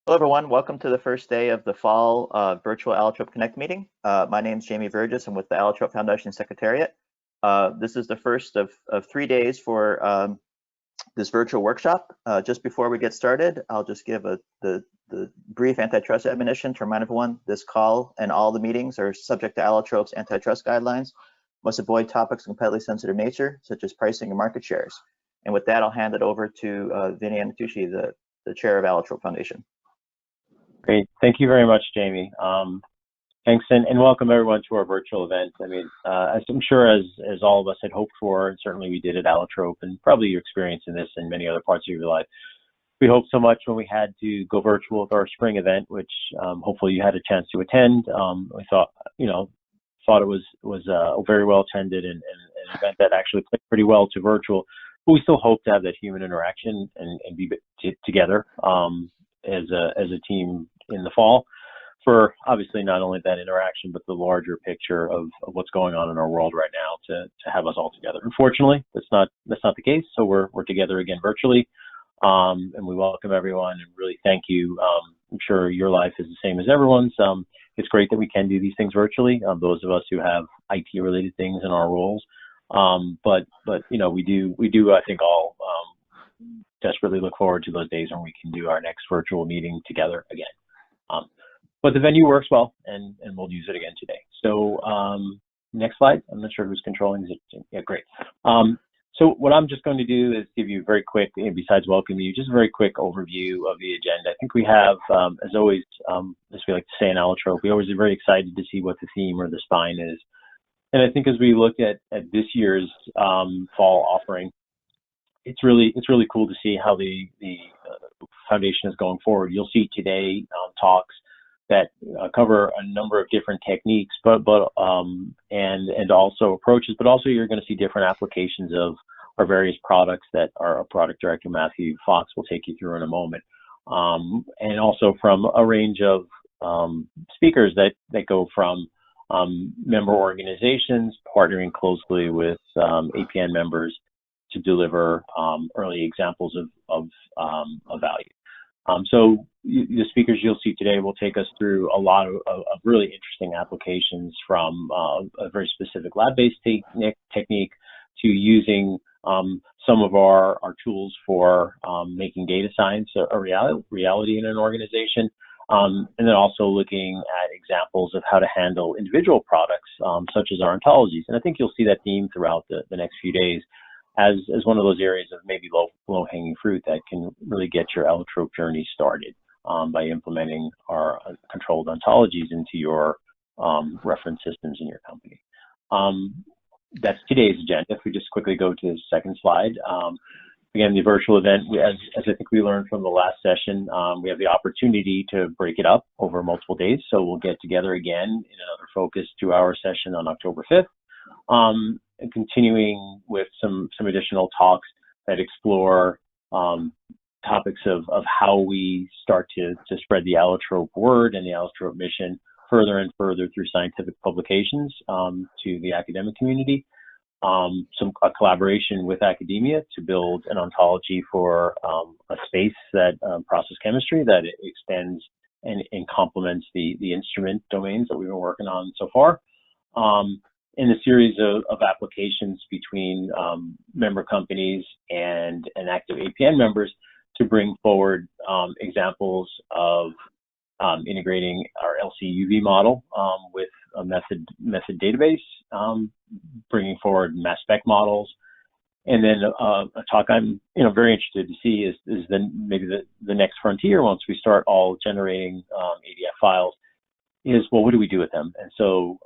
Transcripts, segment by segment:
Hello, everyone. Welcome to the first day of the fall virtual Allotrope Connect meeting. My name is Jamie Burgess. I'm with the Allotrope Foundation Secretariat. This is the first of 3 days for this virtual workshop. Just before we get started, I'll just give the brief antitrust admonition to remind everyone this call and all the meetings are subject to Allotrope's antitrust guidelines, must avoid topics of competitively sensitive nature, such as pricing and market shares. And with that, I'll hand it over to Vinny Anatucci, the chair of Allotrope Foundation. Great. Thank you very much, Jamie. Thanks, and welcome everyone to our virtual event. I mean, as I'm sure as all of us had hoped for, and certainly we did at Allotrope, and probably you're experiencing this in many other parts of your life. We hoped so much when we had to go virtual with our spring event, which hopefully you had a chance to attend. We thought it was very well attended and an event that actually played pretty well to virtual. But we still hope to have that human interaction and be together as a team in the fall for obviously not only that interaction, but the larger picture of what's going on in our world right now to have us all together. Unfortunately, that's not the case. So we're together again virtually, and we welcome everyone and really thank you. I'm sure your life is the same as everyone's. It's great that we can do these things virtually. Those of us who have IT related things in our roles, but we do I think all desperately look forward to those days when we can do our next virtual meeting together again. But the venue works well, and we'll use it again today. So next slide. I'm not sure who's controlling it. Yeah, great. So what I'm just going to do is give you a very quick, besides welcoming you, just a very quick overview of the agenda. I think we have, as always, as we like to say in Allotrope, we always are very excited to see what the theme or the spine is. And I think as we look at this year's fall offering, it's really cool to see how the foundation is going forward. You'll see today talks that cover a number of different techniques, but and also approaches, but also you're going to see different applications of our various products that our product director Matthew Fox will take you through in a moment, and also from a range of speakers that go from member organizations partnering closely with APN members to deliver early examples of value. So the speakers you'll see today will take us through a lot of really interesting applications, from a very specific lab-based technique to using some of our tools for making data science a reality in an organization, and then also looking at examples of how to handle individual products such as our ontologies. And I think you'll see that theme throughout the next few days as one of those areas of maybe low-hanging fruit that can really get your Allotrope journey started by implementing our controlled ontologies into your reference systems in your company. That's today's agenda. If we just quickly go to the second slide. Again, the virtual event, as I think we learned from the last session, we have the opportunity to break it up over multiple days. So we'll get together again in another focused 2-hour session on October 5th. And continuing with some additional talks that explore topics of how we start to spread the Allotrope word and the Allotrope mission further and further through scientific publications to the academic community. A collaboration with academia to build an ontology for a space that process chemistry that extends and complements the instrument domains that we've been working on so far. In a series of applications between member companies and active APN members to bring forward examples of integrating our LC-UV model with a method database, bringing forward mass spec models, and then a talk I'm very interested to see is maybe the next frontier once we start all generating ADF files is, well, what do we do with them? And so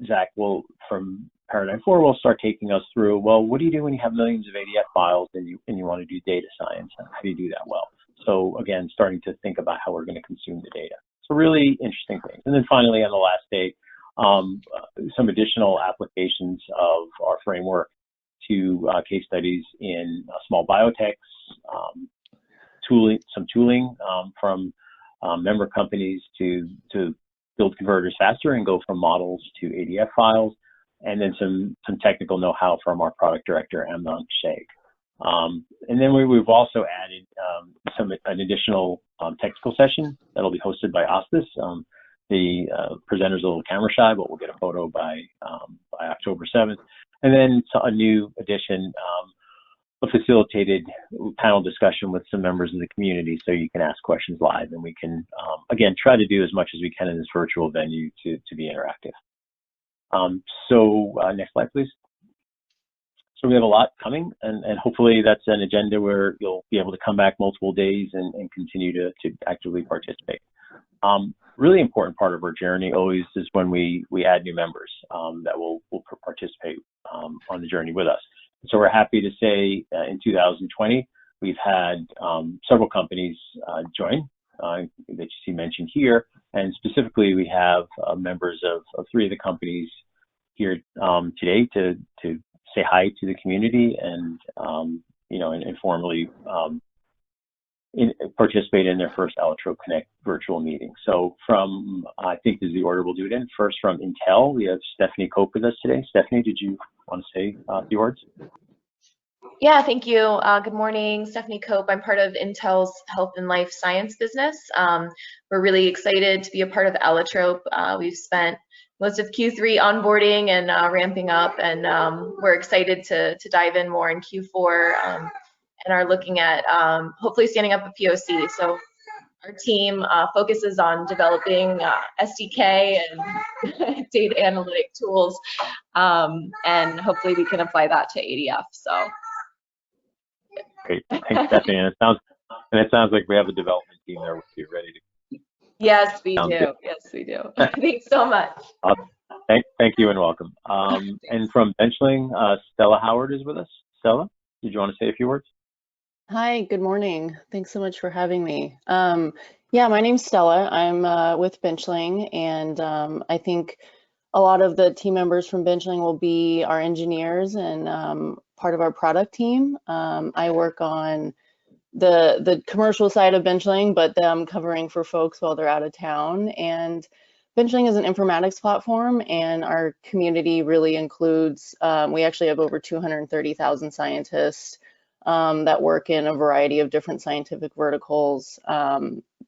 Zach will, from Paradigm 4, will start taking us through, well, what do you do when you have millions of ADF files and you want to do data science? How do you do that well? So again, starting to think about how we're going to consume the data. So really interesting things. And then finally, on the last day, some additional applications of our framework to case studies in small biotechs, some tooling from member companies to build converters faster and go from models to ADF files, and then some technical know-how from our product director, Amnon Sheikh. And then we've also added an additional technical session that'll be hosted by Ostis. The presenter's a little camera shy, but we'll get a photo by October 7th. And then a new addition, a facilitated panel discussion with some members of the community, so you can ask questions live, and we can, again, try to do as much as we can in this virtual venue to be interactive. Next slide, please. So we have a lot coming, and hopefully that's an agenda where you'll be able to come back multiple days and continue to actively participate. Really important part of our journey always is when we add new members that will participate on the journey with us. So we're happy to say in 2020, we've had several companies join that you see mentioned here. And specifically, we have members of 3 of the companies here today to say hi to the community and, and informally participate in their first Allotrope Connect virtual meeting. So from, I think this is the order we'll do it in. First from Intel, we have Stephanie Cope with us today. Stephanie, did you want to say a few words? Yeah, thank you. Good morning, Stephanie Cope. I'm part of Intel's Health and Life Science business. We're really excited to be a part of Allotrope. We've spent most of Q3 onboarding and ramping up, and we're excited to dive in more in Q4 and are looking at hopefully standing up a POC. So our team focuses on developing SDK and data analytic tools, and hopefully we can apply that to ADF. So. Great, thanks, Stephanie. And it sounds like we have a development team there with you, ready to. Yes, we do. Good. Yes, we do. Thanks so much. Thank you and welcome. And from Benchling, Stella Howard is with us. Stella, did you want to say a few words? Hi, good morning. Thanks so much for having me. Yeah, my name's Stella. I'm with Benchling, and I think a lot of the team members from Benchling will be our engineers and part of our product team. I work on the commercial side of Benchling, but I'm covering for folks while they're out of town. And Benchling is an informatics platform, and our community really includes, we actually have over 230,000 scientists that work in a variety of different scientific verticals,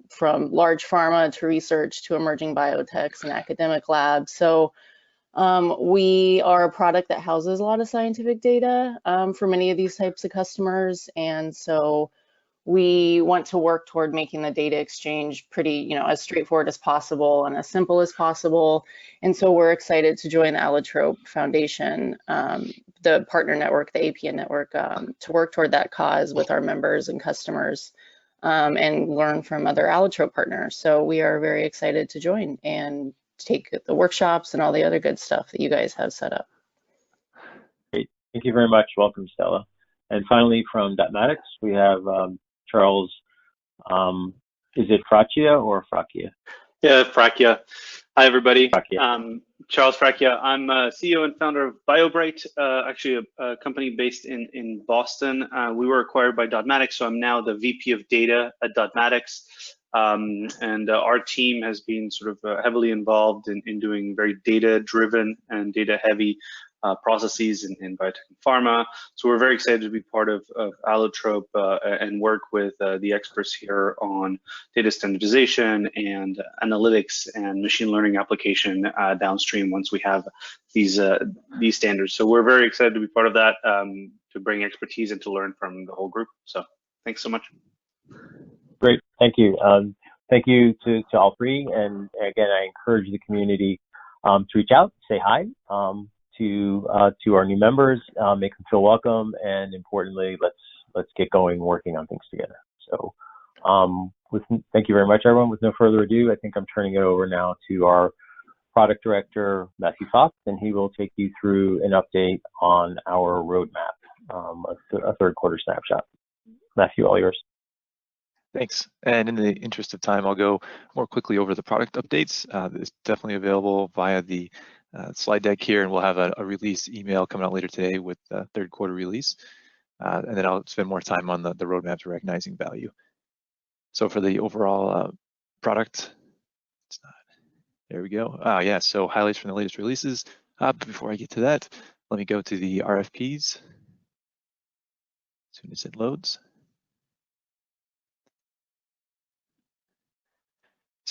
from large pharma to research to emerging biotechs and academic labs. So we are a product that houses a lot of scientific data for many of these types of customers. And so we want to work toward making the data exchange pretty, as straightforward as possible and as simple as possible. And so we're excited to join the Allotrope Foundation, the partner network, the APN network, to work toward that cause with our members and customers and learn from other Allotrope partners. So we are very excited to join and take the workshops and all the other good stuff that you guys have set up. Great, thank you very much. Welcome, Stella. And finally, from Dotmatics, we have Charles. Is it Fracchia or Fracchia? Yeah, Fracchia. Hi, everybody. Fracchia. Charles Fracchia. I'm CEO and founder of BioBright, actually a company based in Boston. We were acquired by Dotmatics, so I'm now the VP of Data at Dotmatics. And our team has been sort of heavily involved in doing very data-driven and data-heavy processes in biotech and pharma. So we're very excited to be part of Allotrope and work with the experts here on data standardization and analytics and machine learning application downstream once we have these standards. So we're very excited to be part of that, to bring expertise and to learn from the whole group. So thanks so much. Great, thank you. Thank you to all three. And again, I encourage the community to reach out, say hi to our new members, make them feel welcome, and importantly, let's get going working on things together. So thank you very much, everyone. With no further ado, I think I'm turning it over now to our product director, Matthew Fox, and he will take you through an update on our roadmap, a third quarter snapshot. Matthew, all yours. Thanks. And in the interest of time, I'll go more quickly over the product updates. It's definitely available via the slide deck here, and we'll have a release email coming out later today with the third quarter release. And then I'll spend more time on the roadmap to recognizing value. So for the overall product, it's not, there we go. Yeah, so highlights from the latest releases. But before I get to that, let me go to the RFPs as soon as it loads.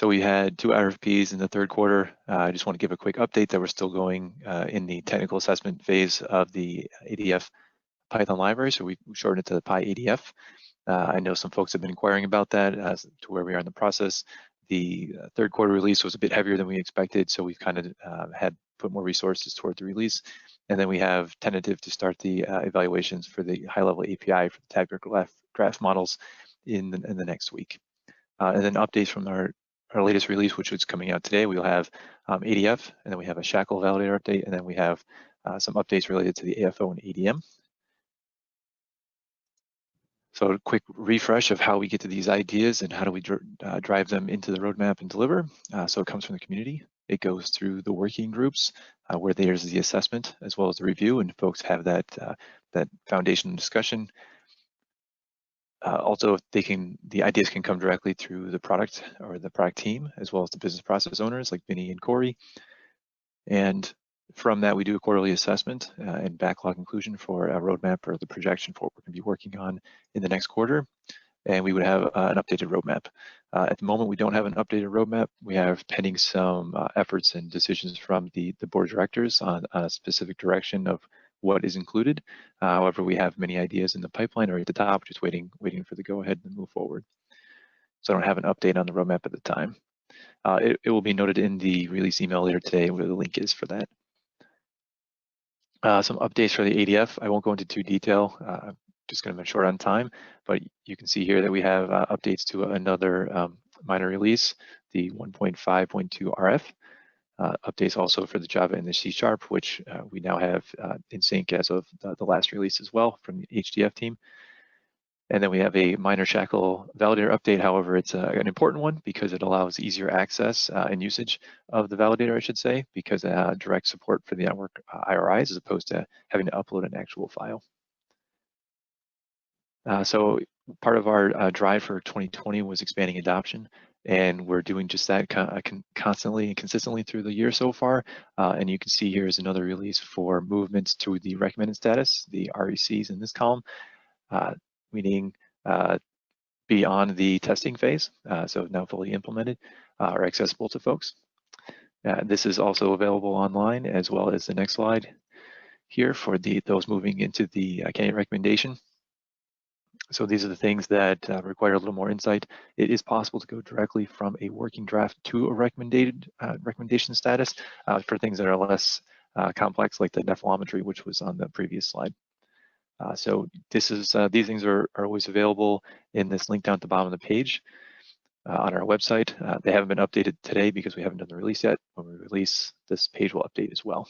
So we had 2 RFPs in the third quarter. I just want to give a quick update that we're still going in the technical assessment phase of the ADF Python library. So we shortened it to the PyADF. I know some folks have been inquiring about that as to where we are in the process. The third quarter release was a bit heavier than we expected, so we've kind of had put more resources toward the release. And then we have tentative to start the evaluations for the high-level API for the tabular graph models in the next week. And then updates from our latest release, which is coming out today. We'll have ADF, and then we have a shackle validator update, and then we have some updates related to the AFO and ADM. So a quick refresh of how we get to these ideas and how do we drive them into the roadmap and deliver. So it comes from the community. It goes through the working groups where there's the assessment as well as the review, and folks have that foundation discussion. Also, the ideas can come directly through the product or the product team, as well as the business process owners like Vinny and Corey. And from that, we do a quarterly assessment and backlog inclusion for a roadmap or the projection for what we're going to be working on in the next quarter. And we would have an updated roadmap. At the moment, we don't have an updated roadmap. We have pending some efforts and decisions from the board of directors on a specific direction of what is included. However, we have many ideas in the pipeline or at the top, just waiting for the go ahead and move forward. So I don't have an update on the roadmap at the time. It will be noted in the release email later today where the link is for that. Some updates for the ADF. I won't go into too detail. I'm just going to be short on time, but you can see here that we have updates to another minor release, the 1.5.2 RF. Updates also for the Java and the C#, which we now have in sync as of the last release as well from the HDF team. And then we have a minor shackle validator update. However, it's an important one because it allows easier access and usage of the validator, I should say, because it direct support for the network IRIs as opposed to having to upload an actual file. So part of our drive for 2020 was expanding adoption, and we're doing just that constantly and consistently through the year so far. And you can see here is another release for movements to the recommended status, the RECs in this column. Meaning beyond the testing phase, so now fully implemented or accessible to folks. This is also available online as well as the next slide here for those moving into the candidate recommendation. So these are the things that require a little more insight. It is possible to go directly from a working draft to a recommendation status for things that are less complex, like the nephelometry, which was on the previous slide. So this is these things are always available in this link down at the bottom of the page on our website. They haven't been updated today because we haven't done the release yet. When we release, this page will update as well.